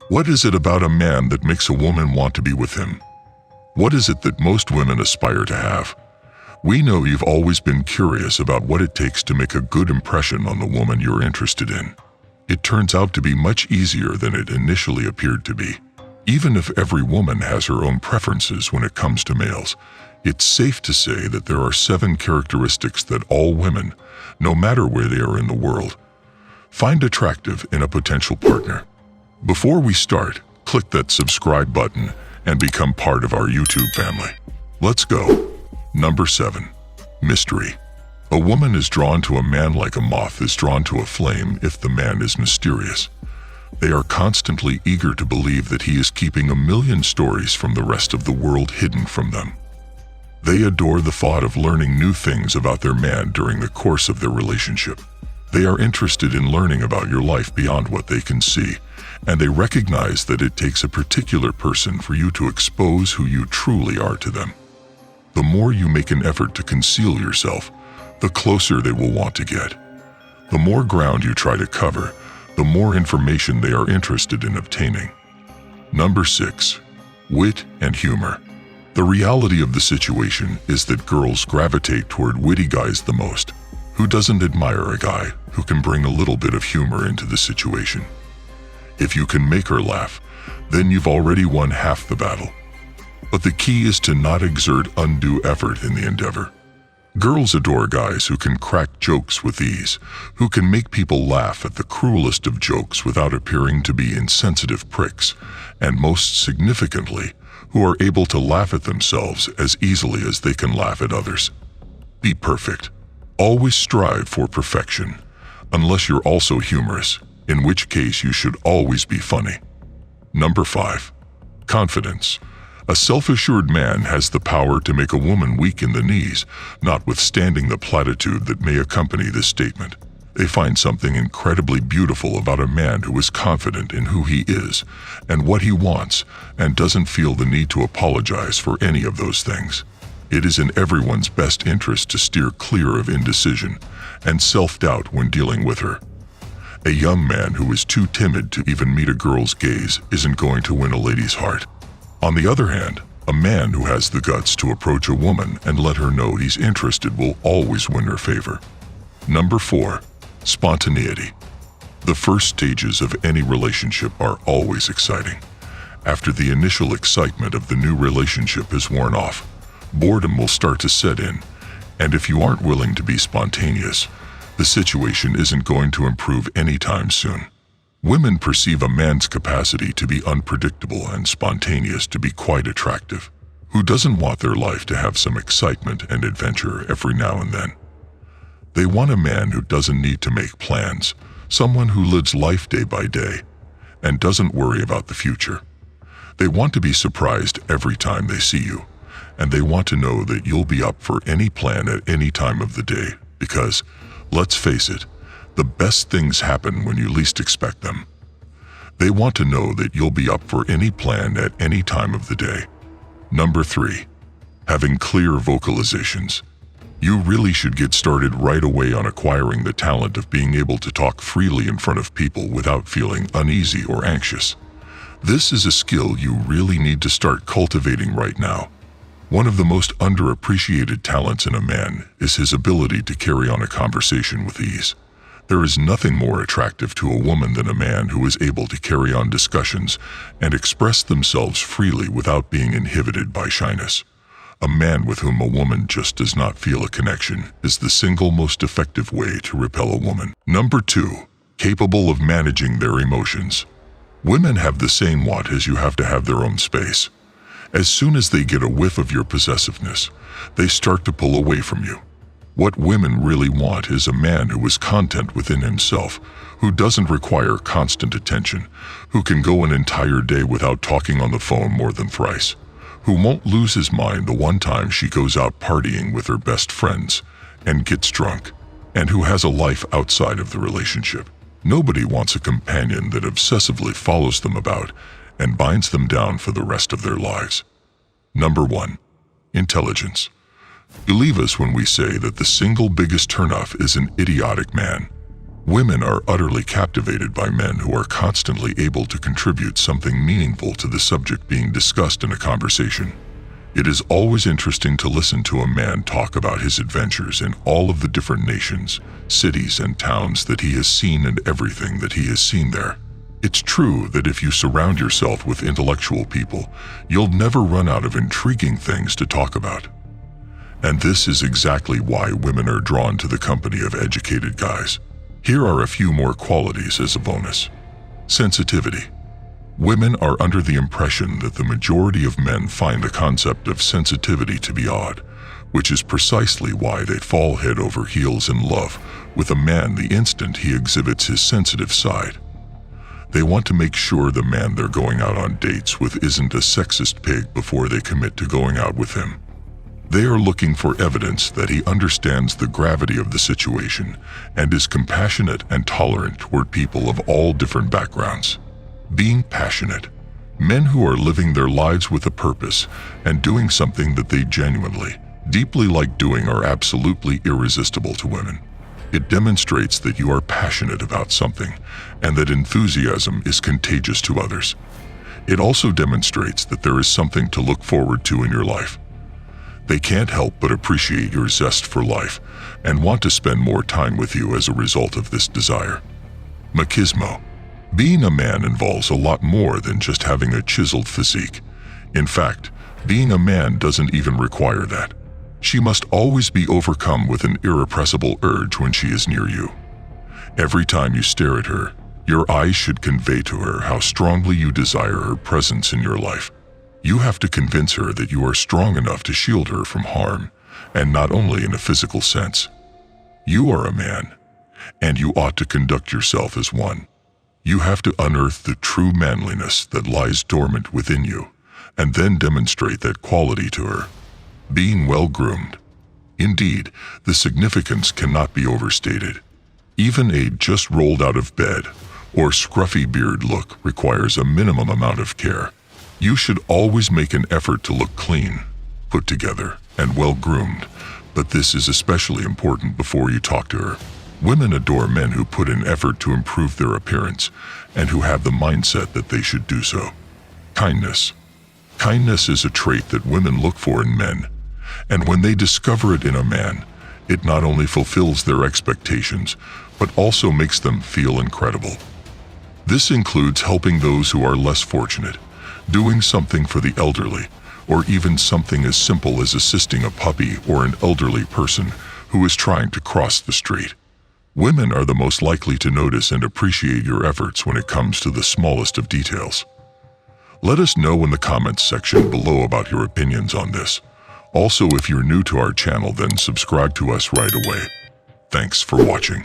What is it about a man that makes a woman want to be with him? What is it that most women aspire to have? We know you've always been curious about what it takes to make a good impression on the woman you're interested in. It turns out to be much easier than it initially appeared to be. Even if every woman has her own preferences when it comes to males, it's safe to say that there are 7 characteristics that all women, no matter where they are in the world, find attractive in a potential partner. Before we start, click that subscribe button and become part of our YouTube family. Let's go. Number 7. Mystery. A woman is drawn to a man like a moth is drawn to a flame if the man is mysterious. They are constantly eager to believe that he is keeping a million stories from the rest of the world hidden from them. They adore the thought of learning new things about their man during the course of their relationship. They are interested in learning about your life beyond what they can see, and they recognize that it takes a particular person for you to expose who you truly are to them. The more you make an effort to conceal yourself, the closer they will want to get. The more ground you try to cover, the more information they are interested in obtaining. Number 6. Wit and humor. The reality of the situation is that girls gravitate toward witty guys the most. Who doesn't admire a guy who can bring a little bit of humor into the situation? If you can make her laugh, then you've already won half the battle. But the key is to not exert undue effort in the endeavor. Girls adore guys who can crack jokes with ease, who can make people laugh at the cruelest of jokes without appearing to be insensitive pricks, and most significantly, who are able to laugh at themselves as easily as they can laugh at others. Be perfect. Always strive for perfection, unless you're also humorous, in which case you should always be funny. Number 5. Confidence. A self-assured man has the power to make a woman weak in the knees, notwithstanding the platitude that may accompany this statement. They find something incredibly beautiful about a man who is confident in who he is and what he wants and doesn't feel the need to apologize for any of those things. It is in everyone's best interest to steer clear of indecision and self-doubt when dealing with her. A young man who is too timid to even meet a girl's gaze isn't going to win a lady's heart. On the other hand, a man who has the guts to approach a woman and let her know he's interested will always win her favor. Number 4. Spontaneity. The first stages of any relationship are always exciting. After the initial excitement of the new relationship is worn off, boredom will start to set in, and if you aren't willing to be spontaneous, the situation isn't going to improve anytime soon. Women perceive a man's capacity to be unpredictable and spontaneous to be quite attractive. Who doesn't want their life to have some excitement and adventure every now and then? They want a man who doesn't need to make plans, someone who lives life day by day and doesn't worry about the future. They want to be surprised every time they see you, and they want to know that you'll be up for any plan at any time of the day because, let's face it, the best things happen when you least expect them. They want to know that you'll be up for any plan at any time of the day. Number 3. Having clear vocalizations. You really should get started right away on acquiring the talent of being able to talk freely in front of people without feeling uneasy or anxious. This is a skill you really need to start cultivating right now. One of the most underappreciated talents in a man is his ability to carry on a conversation with ease. There is nothing more attractive to a woman than a man who is able to carry on discussions and express themselves freely without being inhibited by shyness. A man with whom a woman just does not feel a connection is the single most effective way to repel a woman. Number 2. Capable of managing their emotions. Women have the same want as you have to have their own space. As soon as they get a whiff of your possessiveness, they start to pull away from you. What women really want is a man who is content within himself, who doesn't require constant attention, who can go an entire day without talking on the phone more than thrice, who won't lose his mind the one time she goes out partying with her best friends and gets drunk, and who has a life outside of the relationship. Nobody wants a companion that obsessively follows them about and binds them down for the rest of their lives. Number 1. Intelligence. Believe us when we say that the single biggest turnoff is an idiotic man. Women are utterly captivated by men who are constantly able to contribute something meaningful to the subject being discussed in a conversation. It is always interesting to listen to a man talk about his adventures in all of the different nations, cities, and towns that he has seen and everything that he has seen there. It's true that if you surround yourself with intellectual people, you'll never run out of intriguing things to talk about. And this is exactly why women are drawn to the company of educated guys. Here are a few more qualities as a bonus. Sensitivity. Women are under the impression that the majority of men find the concept of sensitivity to be odd, which is precisely why they fall head over heels in love with a man the instant he exhibits his sensitive side. They want to make sure the man they're going out on dates with isn't a sexist pig before they commit to going out with him. They are looking for evidence that he understands the gravity of the situation and is compassionate and tolerant toward people of all different backgrounds. Being passionate. Men who are living their lives with a purpose and doing something that they genuinely, deeply like doing are absolutely irresistible to women. It demonstrates that you are passionate about something and that enthusiasm is contagious to others. It also demonstrates that there is something to look forward to in your life. They can't help but appreciate your zest for life and want to spend more time with you as a result of this desire. Machismo. Being a man involves a lot more than just having a chiseled physique. In fact, being a man doesn't even require that. She must always be overcome with an irrepressible urge when she is near you. Every time you stare at her, your eyes should convey to her how strongly you desire her presence in your life. You have to convince her that you are strong enough to shield her from harm, and not only in a physical sense. You are a man, and you ought to conduct yourself as one. You have to unearth the true manliness that lies dormant within you, and then demonstrate that quality to her. Being well-groomed. Indeed, the significance cannot be overstated. Even a just rolled out of bed or scruffy beard look requires a minimum amount of care. You should always make an effort to look clean, put together, and well-groomed, but this is especially important before you talk to her. Women adore men who put in effort to improve their appearance and who have the mindset that they should do so. Kindness. Kindness is a trait that women look for in men, and when they discover it in a man, it not only fulfills their expectations, but also makes them feel incredible. This includes helping those who are less fortunate, doing something for the elderly, or even something as simple as assisting a puppy or an elderly person who is trying to cross the street. Women are the most likely to notice and appreciate your efforts when it comes to the smallest of details. Let us know in the comments section below about your opinions on this. Also, if you're new to our channel, then subscribe to us right away. Thanks for watching.